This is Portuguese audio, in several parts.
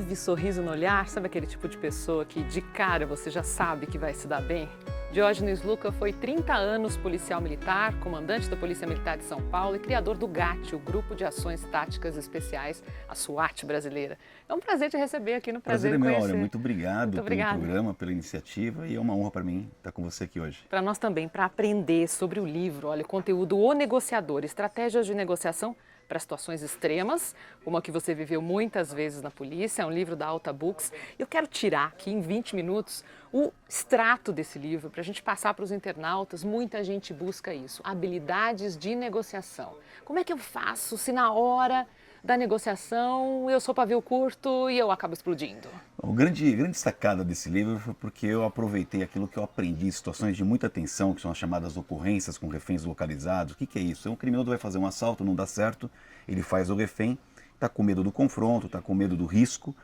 leve sorriso no olhar, sabe aquele tipo de pessoa que de cara você já sabe que vai se dar bem? Diógenes Lucca foi 30 anos policial militar, comandante da Polícia Militar de São Paulo e criador do GAT, o Grupo de Ações Táticas Especiais, a SWAT brasileira. É um prazer te receber aqui no Prazer Prazer é em meu, Conhecer. Áurea. Muito obrigado Muito pelo obrigada. programa, pela iniciativa e é uma honra para mim estar com você aqui hoje. Para nós também, para aprender sobre o livro, olha, o conteúdo O Negociador, estratégias de negociação para situações extremas, como a que você viveu muitas vezes na polícia, é um livro da Alta Books. Eu quero tirar aqui em 20 minutos o extrato desse livro para a gente passar para os internautas. Muita gente busca isso, habilidades de negociação. Como é que eu faço se na hora da negociação eu sou pavio curto e eu acabo explodindo? A grande sacada desse livro foi porque eu aproveitei aquilo que eu aprendi em situações de muita tensão, que são as chamadas ocorrências com reféns localizados. O que é isso? Um criminoso vai fazer um assalto, não dá certo, ele faz o refém, está com medo do confronto, está com medo do risco,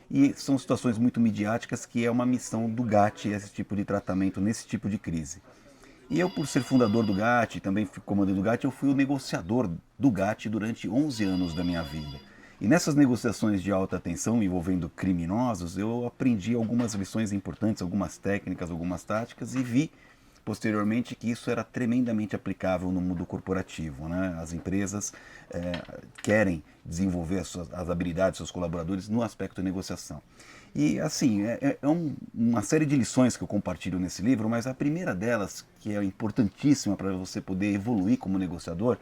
e são situações muito midiáticas que é uma missão do GAT, esse tipo de tratamento nesse tipo de crise. E eu, por ser fundador do GAT, também fui comandante do GAT, eu fui o negociador do GAT durante 11 anos da minha vida. E nessas negociações de alta tensão envolvendo criminosos, eu aprendi algumas lições importantes, algumas técnicas, algumas táticas e vi posteriormente que isso era tremendamente aplicável no mundo corporativo, né? As empresas querem desenvolver as habilidades dos seus colaboradores no aspecto de negociação. E assim, uma série de lições que eu compartilho nesse livro, mas a primeira delas, que é importantíssima para você poder evoluir como negociador,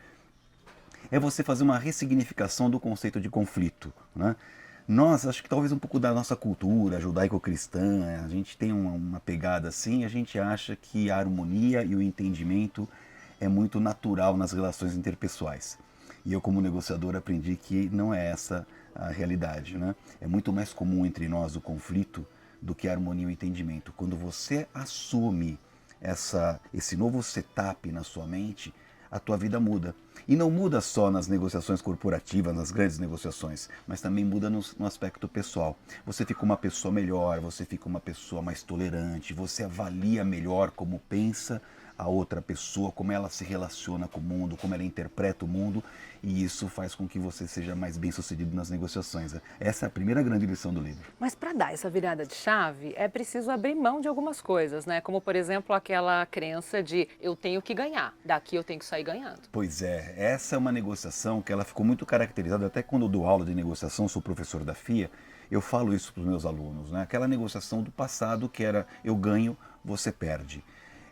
é você fazer uma ressignificação do conceito de conflito, né? Nós, acho que talvez um pouco da nossa cultura judaico-cristã, a gente tem uma pegada assim, a gente acha que a harmonia e o entendimento é muito natural nas relações interpessoais. E eu, como negociador, aprendi que não é essa a realidade, né? É muito mais comum entre nós o conflito do que a harmonia e o entendimento. Quando você assume esse novo setup na sua mente, a tua vida muda. E não muda só nas negociações corporativas, nas grandes negociações, mas também muda no aspecto pessoal. Você fica uma pessoa melhor, você fica uma pessoa mais tolerante, você avalia melhor como pensa a outra pessoa, como ela se relaciona com o mundo, como ela interpreta o mundo, e isso faz com que você seja mais bem sucedido nas negociações. Essa é a primeira grande lição do livro. Mas para dar essa virada de chave, é preciso abrir mão de algumas coisas, né? Como, por exemplo, aquela crença de eu tenho que ganhar, daqui eu tenho que sair ganhando. Pois é, essa é uma negociação que ela ficou muito caracterizada, até quando eu dou aula de negociação, sou professor da FIA, eu falo isso para os meus alunos, né? Aquela negociação do passado que era eu ganho, você perde.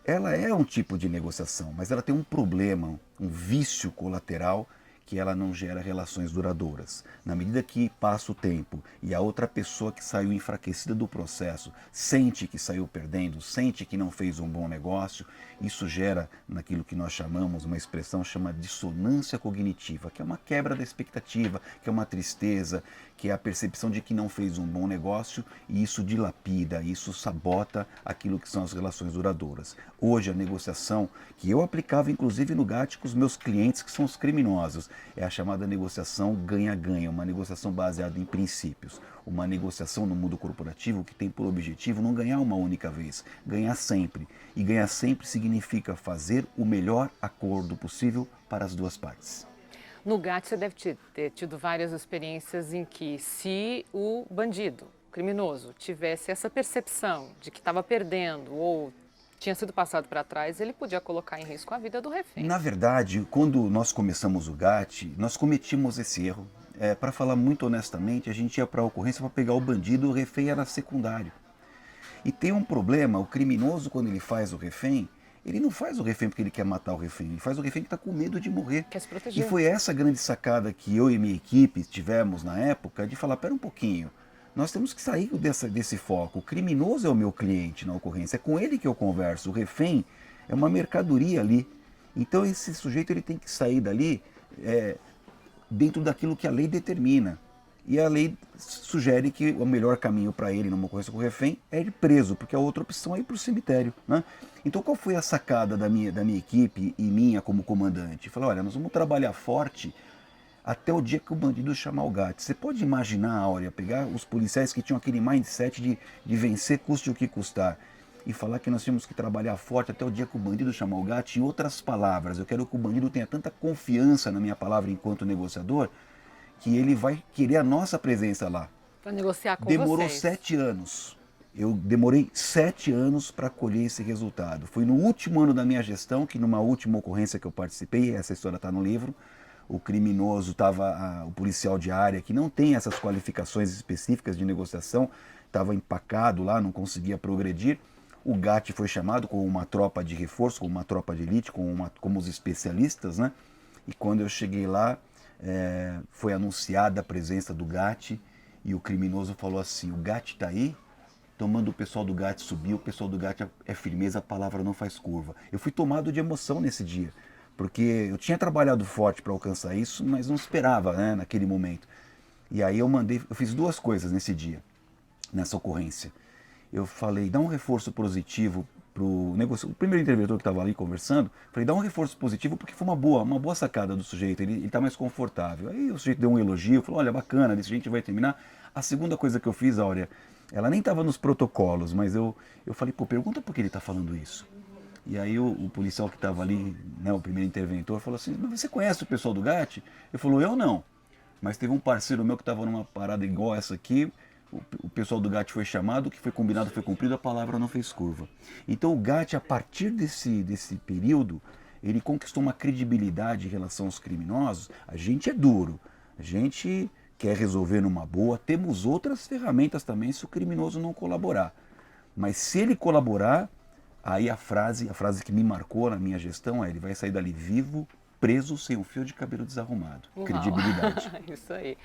Ela é um tipo de negociação, mas ela tem um problema, um vício colateral, que ela não gera relações duradouras. Na medida que passa o tempo e a outra pessoa que saiu enfraquecida do processo sente que saiu perdendo, sente que não fez um bom negócio, isso gera naquilo que nós chamamos, uma expressão chama dissonância cognitiva, que é uma quebra da expectativa, que é uma tristeza, que é a percepção de que não fez um bom negócio e isso dilapida, isso sabota aquilo que são as relações duradouras. Hoje a negociação, que eu aplicava inclusive no GAT com os meus clientes que são os criminosos, é a chamada negociação ganha-ganha, uma negociação baseada em princípios. Uma negociação no mundo corporativo que tem por objetivo não ganhar uma única vez, ganhar sempre. E ganhar sempre significa fazer o melhor acordo possível para as duas partes. No GAT você deve ter tido várias experiências em que se o bandido, o criminoso, tivesse essa percepção de que estava perdendo ou tinha sido passado para trás, ele podia colocar em risco a vida do refém. Na verdade, quando nós começamos o GAT, nós cometimos esse erro. Para falar muito honestamente, a gente ia para a ocorrência para pegar o bandido, o refém era secundário. E tem um problema, o criminoso quando ele faz o refém, ele não faz o refém porque ele quer matar o refém, ele faz o refém que está com medo de morrer. Quer se E proteger. foi essa grande sacada que eu e minha equipe tivemos na época, de falar, pera um pouquinho, nós temos que sair desse foco. O criminoso é o meu cliente na ocorrência, é com ele que eu converso. O refém é uma mercadoria ali. Então esse sujeito ele tem que sair dali dentro daquilo que a lei determina. E a lei sugere que o melhor caminho para ele numa ocorrência com o refém é ir preso, porque a outra opção é ir para o cemitério, né? Então qual foi a sacada da minha equipe e minha como comandante? Falei, olha, nós vamos trabalhar forte até o dia que o bandido chamar o GAT. Você pode imaginar, Áurea, pegar os policiais que tinham aquele mindset de vencer custe o que custar e falar que nós tínhamos que trabalhar forte até o dia que o bandido chamar o GAT. Em outras palavras, eu quero que o bandido tenha tanta confiança na minha palavra enquanto negociador que ele vai querer a nossa presença lá. Para negociar com Demorou vocês. 7 anos. Eu demorei 7 anos para colher esse resultado. Foi no último ano da minha gestão, que numa última ocorrência que eu participei, essa história está no livro, o criminoso estava, o policial de área, que não tem essas qualificações específicas de negociação, estava empacado lá, não conseguia progredir. O GAT foi chamado com uma tropa de reforço, com uma tropa de elite, como os especialistas, né? E quando eu cheguei lá, foi anunciada a presença do GAT e o criminoso falou assim: o GAT está aí? Tomando o pessoal do GAT subir, o pessoal do GAT é firmeza, a palavra não faz curva. Eu fui tomado de emoção nesse dia, porque eu tinha trabalhado forte para alcançar isso, mas não esperava, né, naquele momento. E aí eu fiz duas coisas nesse dia, nessa ocorrência. Eu falei, dá um reforço positivo pro negócio. O primeiro interventor que estava ali conversando, falei, dá um reforço positivo porque foi uma boa sacada do sujeito, ele está mais confortável. Aí o sujeito deu um elogio, falou, olha, bacana, desse jeito vai terminar. A segunda coisa que eu fiz, Áurea, ela nem estava nos protocolos, mas eu falei, pô, pergunta por que ele está falando isso. E aí o policial que estava ali, né, o primeiro interventor, falou assim, mas você conhece o pessoal do GAT? Ele falou, eu não. Mas teve um parceiro meu que estava numa parada igual essa aqui, o pessoal do GAT foi chamado, o que foi combinado foi cumprido, a palavra não fez curva. Então o GAT, a partir desse período, ele conquistou uma credibilidade em relação aos criminosos. A gente é duro, a gente quer resolver numa boa, temos outras ferramentas também se o criminoso não colaborar. Mas se ele colaborar, aí a frase que me marcou na minha gestão é: ele vai sair dali vivo, preso, sem um fio de cabelo desarrumado. Uau. Credibilidade. Isso aí.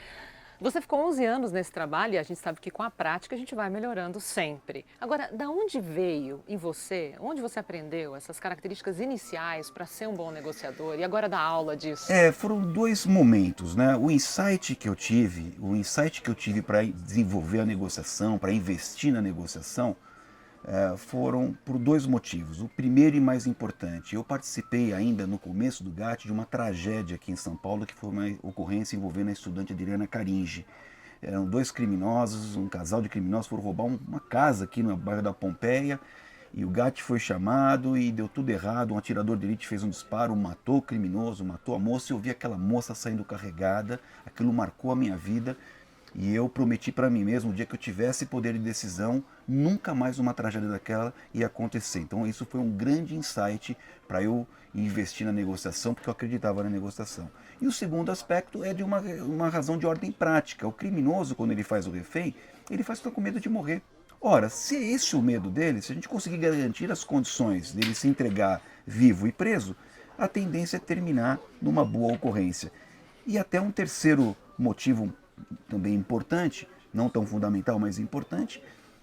Você ficou 11 anos nesse trabalho e a gente sabe que com a prática a gente vai melhorando sempre. Agora, da onde veio em você, onde você aprendeu essas características iniciais para ser um bom negociador e agora dar aula disso? Foram dois momentos, né? O insight que eu tive para desenvolver a negociação, para investir na negociação, foram por dois motivos. O primeiro e mais importante, eu participei ainda no começo do GAT de uma tragédia aqui em São Paulo, que foi uma ocorrência envolvendo a estudante Adriana Caringe. Eram dois criminosos, um casal de criminosos foram roubar uma casa aqui no bairro da Pompeia, e o GAT foi chamado e deu tudo errado. Um atirador de elite fez um disparo, matou o criminoso, matou a moça, e eu vi aquela moça saindo carregada. Aquilo marcou a minha vida. E eu prometi para mim mesmo, o dia que eu tivesse poder de decisão, nunca mais uma tragédia daquela ia acontecer. Então isso foi um grande insight para eu investir na negociação, porque eu acreditava na negociação. E o segundo aspecto é de uma razão de ordem prática. O criminoso, quando ele faz o refém, ele faz com medo de morrer. Ora, se é esse o medo dele, se a gente conseguir garantir as condições dele se entregar vivo e preso, a tendência é terminar numa boa ocorrência. E até um terceiro motivo também importante, não tão fundamental, mas importante,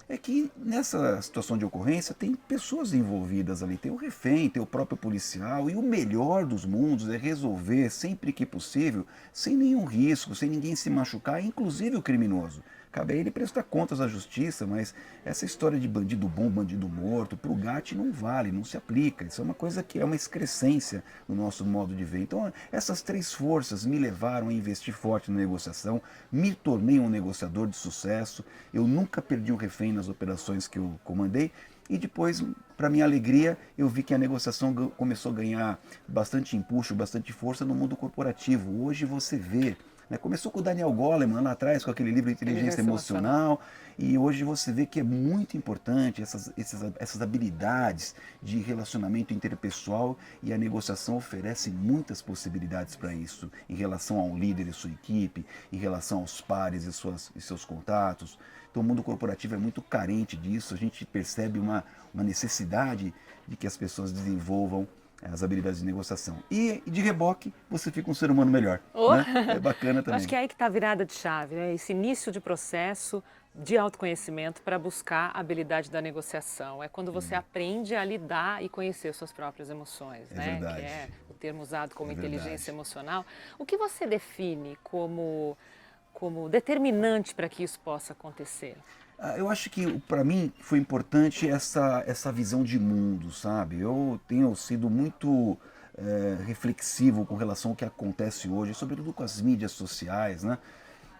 é que nessa situação de ocorrência tem pessoas envolvidas ali, tem o refém, tem o próprio policial, e o melhor dos mundos é resolver sempre que possível, sem nenhum risco, sem ninguém se machucar, inclusive o criminoso. Cabe a ele prestar contas à justiça, mas essa história de bandido bom, bandido morto, para o GAT não vale, não se aplica. Isso é uma coisa que é uma excrescência no nosso modo de ver. Então, essas três forças me levaram a investir forte na negociação, me tornei um negociador de sucesso, eu nunca perdi um refém nas operações que eu comandei, e depois, para minha alegria, eu vi que a negociação começou a ganhar bastante empuxo, bastante força no mundo corporativo. Hoje você vê, né, começou com o Daniel Goleman lá atrás, com aquele livro Inteligência Emocional, e hoje você vê que é muito importante essas habilidades de relacionamento interpessoal, e a negociação oferece muitas possibilidades para isso, em relação a um líder e sua equipe, em relação aos pares e seus contatos. Então o mundo corporativo é muito carente disso, a gente percebe uma necessidade de que as pessoas desenvolvam as habilidades de negociação. E de reboque, você fica um ser humano melhor. Oh. Né? É bacana também. Acho que é aí que está a virada de chave, né? Esse início de processo de autoconhecimento para buscar a habilidade da negociação. É quando você aprende a lidar e conhecer suas próprias emoções, né? Verdade. Que é o termo usado como inteligência verdade. emocional. O que você define como determinante para que isso possa acontecer? Eu acho que para mim foi importante essa visão de mundo, sabe? Eu tenho sido muito reflexivo com relação ao que acontece hoje, sobretudo com as mídias sociais, né?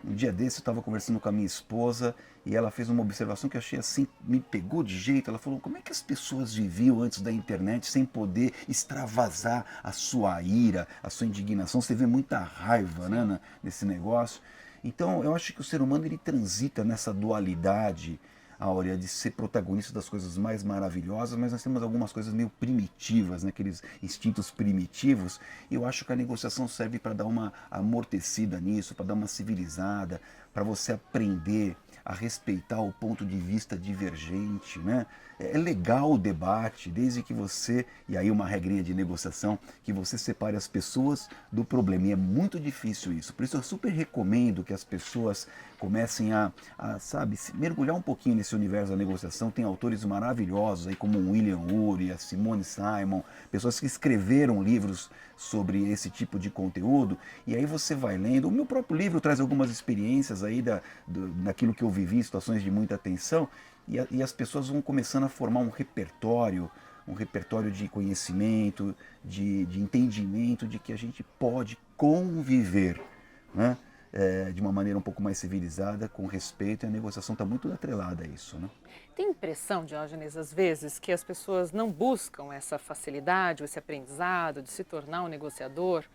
Um dia desse eu estava conversando com a minha esposa e ela fez uma observação que eu achei assim, me pegou de jeito. Ela falou, como é que as pessoas viviam antes da internet sem poder extravasar a sua ira, a sua indignação? Você vê muita raiva, né, nesse negócio. Então, eu acho que o ser humano ele transita nessa dualidade, Áurea, de ser protagonista das coisas mais maravilhosas, mas nós temos algumas coisas meio primitivas, né? Aqueles instintos primitivos, e eu acho que a negociação serve para dar uma amortecida nisso, para dar uma civilizada, para você aprender a respeitar o ponto de vista divergente, né? É legal o debate, desde que você, e aí uma regrinha de negociação, que você separe as pessoas do problema, e é muito difícil isso, por isso eu super recomendo que as pessoas comecem sabe, se mergulhar um pouquinho nesse universo da negociação. Tem autores maravilhosos aí como o William Ury, a Simone Simon, pessoas que escreveram livros sobre esse tipo de conteúdo, e aí você vai lendo. O meu próprio livro traz algumas experiências aí daquilo que eu vivi em situações de muita tensão, e as pessoas vão começando a formar um repertório de conhecimento, de entendimento de que a gente pode conviver, né? De uma maneira um pouco mais civilizada, com respeito, e a negociação está muito atrelada a isso, né? Tem impressão, Diógenes, às vezes, que as pessoas não buscam essa facilidade, ou esse aprendizado de se tornar um negociador,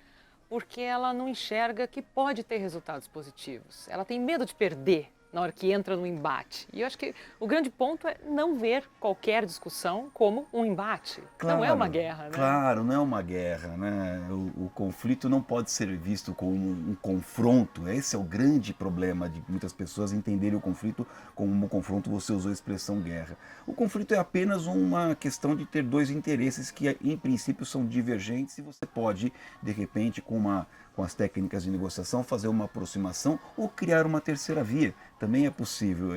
porque ela não enxerga que pode ter resultados positivos. Ela tem medo de perder na hora que entra no embate. E eu acho que o grande ponto é não ver qualquer discussão como um embate. Claro, não é uma guerra, né? Claro, não é uma guerra, né? O conflito não pode ser visto como um confronto. Esse é o grande problema de muitas pessoas entenderem o conflito como um confronto. Você usou a expressão guerra. O conflito é apenas uma questão de ter dois interesses que, em princípio, são divergentes, e você pode, de repente, com as técnicas de negociação, fazer uma aproximação ou criar uma terceira via. Também é possível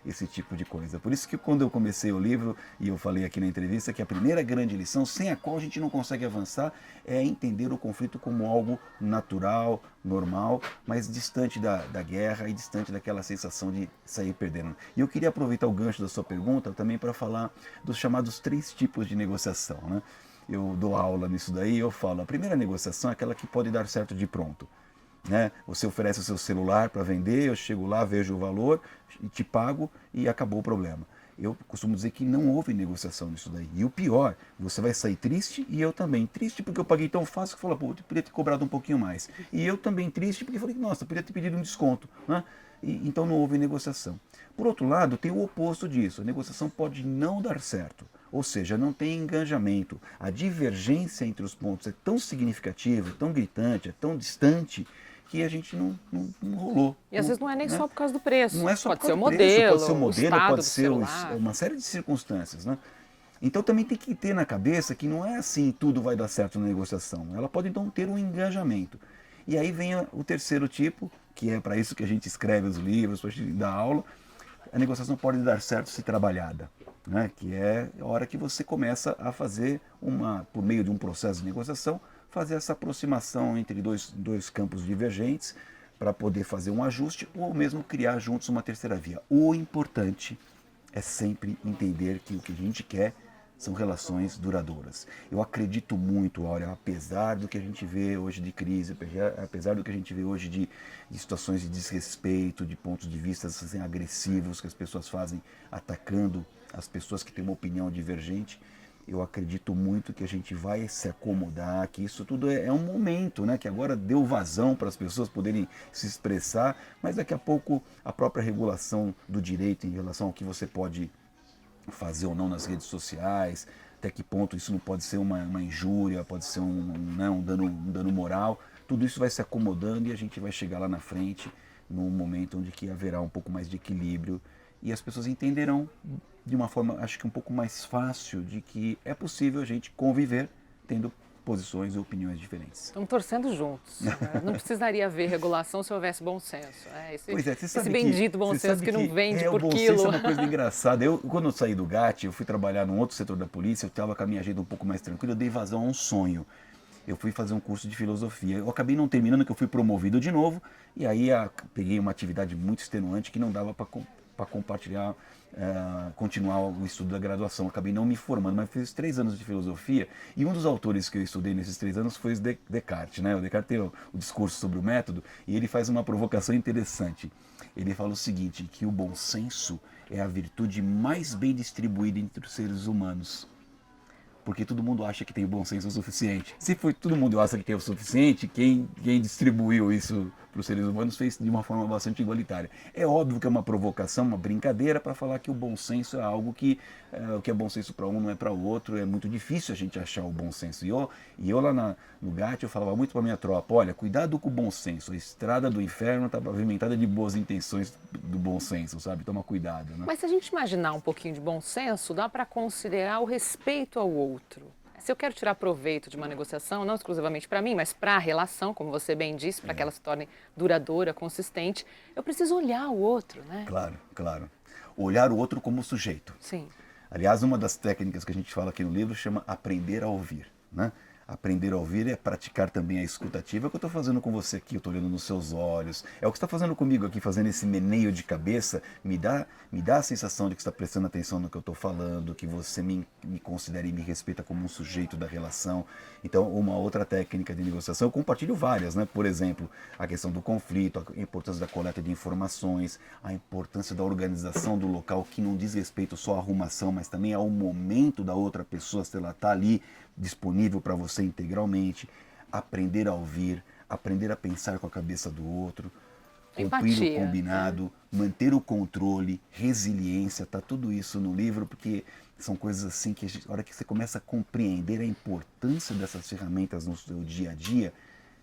esse tipo de coisa. Por isso que quando eu comecei o livro, e eu falei aqui na entrevista, que a primeira grande lição, sem a qual a gente não consegue avançar, é entender o conflito como algo natural, normal, mas distante da guerra e distante daquela sensação de sair perdendo. E eu queria aproveitar o gancho da sua pergunta também para falar dos chamados 3 tipos de negociação, né? Eu dou aula nisso daí, eu falo, a primeira negociação é aquela que pode dar certo de pronto, né? Você oferece o seu celular para vender, eu chego lá, vejo o valor, te pago e acabou o problema. Eu costumo dizer que não houve negociação nisso daí. E o pior, você vai sair triste, e eu também. Triste porque eu paguei tão fácil que eu falei, pô, eu poderia ter cobrado um pouquinho mais. E eu também triste porque falei, nossa, eu poderia ter pedido um desconto, né? Então não houve negociação. Por outro lado, tem o oposto disso. A negociação pode não dar certo. Ou seja, não tem engajamento. A divergência entre os pontos é tão significativa, tão gritante, é tão distante, que a gente não rolou. E às vezes não é nem só por causa do preço. Não é só pode por ser causa o do preço, modelo, pode ser o modelo, estado pode do ser celular. uma série de circunstâncias, né? Então também tem que ter na cabeça que não é assim tudo vai dar certo na negociação. Ela pode então ter um engajamento. E aí vem o terceiro tipo, que é para isso que a gente escreve os livros, para a gente dar aula. A negociação pode dar certo se trabalhada, né? Que é a hora que você começa a fazer por meio de um processo de negociação, fazer essa aproximação entre dois campos divergentes para poder fazer um ajuste ou mesmo criar juntos uma terceira via. O importante é sempre entender que o que a gente quer são relações duradouras. Eu acredito muito, Áurea, apesar do que a gente vê hoje de crise, apesar do que a gente vê hoje de situações de desrespeito, de pontos de vista assim, agressivos que as pessoas fazem atacando as pessoas que têm uma opinião divergente, eu acredito muito que a gente vai se acomodar, que isso tudo é um momento, né? Que agora deu vazão para as pessoas poderem se expressar, mas daqui a pouco a própria regulação do direito em relação ao que você pode fazer ou não nas redes sociais, até que ponto isso não pode ser uma injúria, pode ser um dano moral, tudo isso vai se acomodando e a gente vai chegar lá na frente num momento onde que haverá um pouco mais de equilíbrio e as pessoas entenderão de uma forma, acho que um pouco mais fácil, de que é possível a gente conviver tendo posições e opiniões diferentes. Estamos torcendo juntos. Né? Não precisaria haver regulação se houvesse bom senso. Pois é, você sabe esse bendito bom senso que não vende por quilo. O bom quilo. senso é uma coisa engraçada. Quando eu saí do GAT, eu fui trabalhar num outro setor da polícia, eu estava com a minha agenda um pouco mais tranquila, eu dei vazão a um sonho. Eu fui fazer um curso de filosofia. Eu acabei não terminando, que eu fui promovido de novo, e aí peguei uma atividade muito extenuante que não dava para compartilhar, continuar o estudo da graduação. Eu acabei não me formando, mas fiz 3 anos de filosofia, e um dos autores que eu estudei nesses 3 anos foi Descartes, né? O Descartes tem o discurso sobre o método, e ele faz uma provocação interessante. Ele fala o seguinte, que o bom senso é a virtude mais bem distribuída entre os seres humanos. Porque todo mundo acha que tem bom senso o suficiente. Se todo mundo acha que tem o suficiente, quem distribuiu isso para os seres humanos fez de uma forma bastante igualitária. É óbvio que é uma provocação, uma brincadeira para falar que o bom senso é algo que o que é bom senso para um não é para o outro. É muito difícil a gente achar o bom senso. E eu lá no GAT eu falava muito para minha tropa, olha, cuidado com o bom senso, a estrada do inferno está pavimentada de boas intenções do bom senso, sabe? Toma cuidado, né? Mas se a gente imaginar um pouquinho de bom senso, dá para considerar o respeito ao outro. Se eu quero tirar proveito de uma negociação, não exclusivamente para mim, mas para a relação, como você bem disse, para que ela se torne duradoura, consistente, eu preciso olhar o outro, né? Claro, claro. Olhar o outro como sujeito. Sim. Aliás, uma das técnicas que a gente fala aqui no livro chama aprender a ouvir, né? Aprender a ouvir é praticar também a escutativa, que eu estou fazendo com você aqui, eu estou olhando nos seus olhos. É o que você está fazendo comigo aqui, fazendo esse meneio de cabeça, me dá a sensação de que você está prestando atenção no que eu estou falando, que você me considera e me respeita como um sujeito da relação. Então, uma outra técnica de negociação, eu compartilho várias, né? Por exemplo, a questão do conflito, a importância da coleta de informações, a importância da organização do local, que não diz respeito só à arrumação, mas também ao momento da outra pessoa, se ela está ali disponível para você integralmente, aprender a ouvir, aprender a pensar com a cabeça do outro, cumprir Empatia, o combinado, manter o controle, resiliência, tá tudo isso no livro, porque são coisas assim que a hora que você começa a compreender a importância dessas ferramentas no seu dia a dia,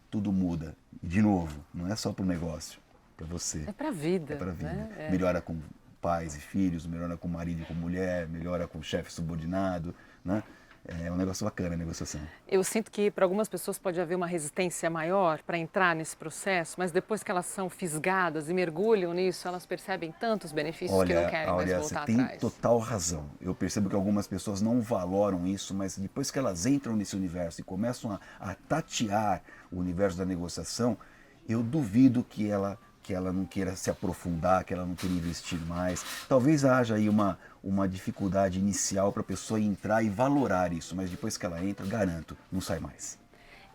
tudo muda. E de novo, não é só para o negócio, para você. é para a vida. É para a vida. Né? Melhora com pais e filhos, melhora com marido e com mulher, melhora com chefe subordinado, né? É um negócio bacana a negociação. Eu sinto que para algumas pessoas pode haver uma resistência maior para entrar nesse processo, mas depois que elas são fisgadas e mergulham nisso, elas percebem tantos benefícios que não querem mais Olha, voltar você tem atrás. total razão. Eu percebo que algumas pessoas não valoram isso, mas depois que elas entram nesse universo e começam a tatear o universo da negociação, eu duvido que ela não queira se aprofundar, que ela não queira investir mais. Talvez haja aí uma dificuldade inicial para a pessoa entrar e valorar isso, mas depois que ela entra, garanto, não sai mais.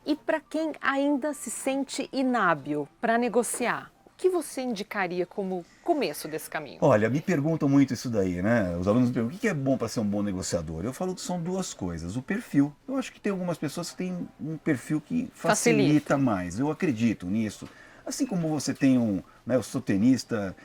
E para quem ainda se sente inábil para negociar, o que você indicaria como começo desse caminho? Olha, me perguntam muito isso daí, né? Os alunos me perguntam o que é bom para ser um bom negociador. Eu falo que são duas coisas. O perfil. Eu acho que tem algumas pessoas que têm um perfil que facilita mais. Eu acredito nisso. Assim como você tem eu sou tenista,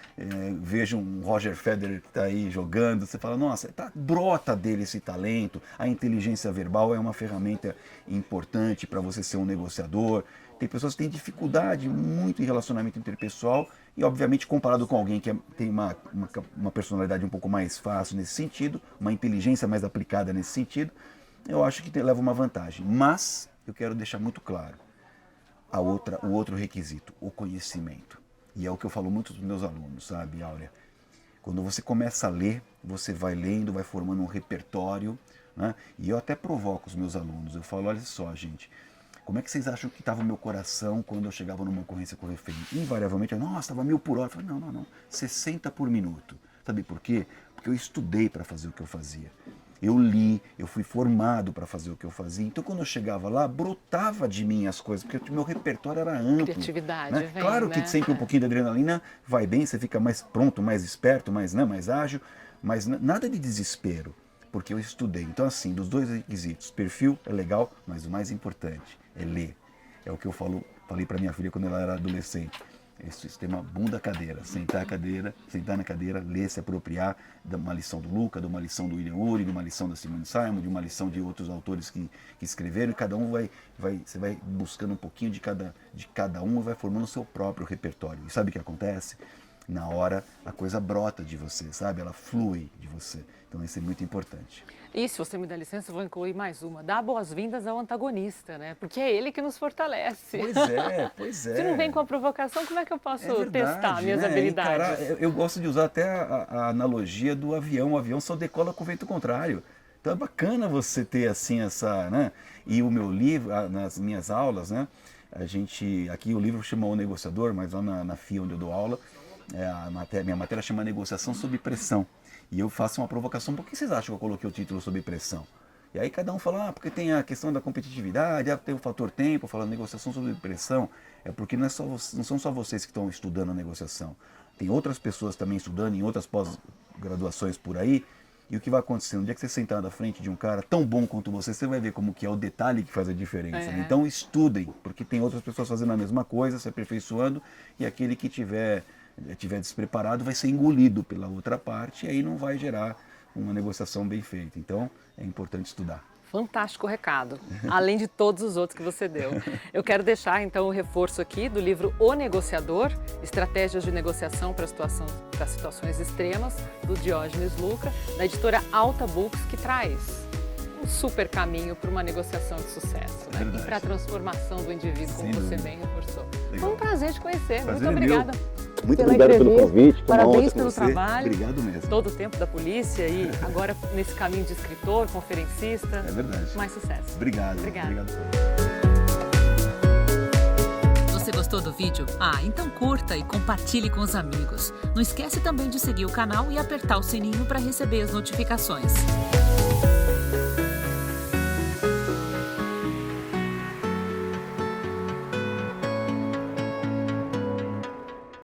vejo um Roger Federer que está aí jogando, você fala, nossa, brota dele esse talento, a inteligência verbal é uma ferramenta importante para você ser um negociador. Tem pessoas que têm dificuldade muito em relacionamento interpessoal e, obviamente, comparado com alguém que tem uma personalidade um pouco mais fácil nesse sentido, uma inteligência mais aplicada nesse sentido, eu acho que leva uma vantagem. Mas eu quero deixar muito claro, o outro requisito, o conhecimento. E é o que eu falo muito dos meus alunos, sabe, Áurea? Quando você começa a ler, você vai lendo, vai formando um repertório, né? E eu até provoco os meus alunos. Eu falo, olha só, gente, como é que vocês acham que estava o meu coração quando eu chegava numa ocorrência com o refém? Invariavelmente, nossa, estava 1000 por hora. Eu falei, não, 60 por minuto. Sabe por quê? Porque eu estudei para fazer o que eu fazia. Eu li, eu fui formado para fazer o que eu fazia. Então, quando eu chegava lá, brotava de mim as coisas, porque o meu repertório era amplo. Criatividade, né? vem, Claro né? que sempre um pouquinho de adrenalina vai bem, você fica mais pronto, mais esperto, mais ágil, mas nada de desespero, porque eu estudei. Então, assim, dos dois requisitos, perfil é legal, mas o mais importante é ler. É o que eu falei para minha filha quando ela era adolescente. Esse sistema bunda-cadeira, sentar na cadeira, ler, se apropriar de uma lição do Luca, de uma lição do William Ury, de uma lição da Simone Simon, de uma lição de outros autores que escreveram, e cada um você vai buscando um pouquinho de cada um e vai formando o seu próprio repertório. E sabe o que acontece? Na hora a coisa brota de você, sabe? Ela flui de você. Então isso é muito importante. E se você me dá licença, eu vou incluir mais uma. Dá boas-vindas ao antagonista, né? Porque é ele que nos fortalece. Pois é. Se não vem com a provocação, como é que eu posso verdade, testar minhas habilidades? Eu gosto de usar até a analogia do avião. O avião só decola com o vento contrário. Então é bacana você ter assim essa, né? E o meu livro, nas minhas aulas, né? Aqui o livro chama O Negociador, mas lá na FIA onde eu dou aula, minha matéria chama Negociação sob Pressão. E eu faço uma provocação, por que vocês acham que eu coloquei o título sob pressão? E aí cada um fala, porque tem a questão da competitividade, tem o fator tempo, falando negociação sob pressão. É porque não são só vocês que estão estudando a negociação. Tem outras pessoas também estudando em outras pós-graduações por aí, E o que vai acontecer? No dia que você sentar na frente de um cara tão bom quanto você vai ver como que é o detalhe que faz a diferença. Né? Então estudem, porque tem outras pessoas fazendo a mesma coisa, se aperfeiçoando, e aquele que tiver despreparado vai ser engolido pela outra parte, e aí não vai gerar uma negociação bem feita. Então é importante estudar. Fantástico recado, além de todos os outros que você deu. Eu quero deixar então o reforço aqui do livro O Negociador, Estratégias de Negociação para Situações Extremas, do Diógenes Lucra, da editora Alta Books, que traz um super caminho para uma negociação de sucesso, né? E para a transformação do indivíduo, como você bem reforçou. Legal. Foi um prazer te conhecer, muito obrigada. Muito obrigado pelo convite. Parabéns pelo trabalho. Obrigado mesmo. Todo o tempo da polícia e agora nesse caminho de escritor, conferencista. É verdade. Mais sucesso. Obrigado. Obrigada. Obrigado. Você gostou do vídeo? Então curta e compartilhe com os amigos. Não esquece também de seguir o canal e apertar o sininho para receber as notificações.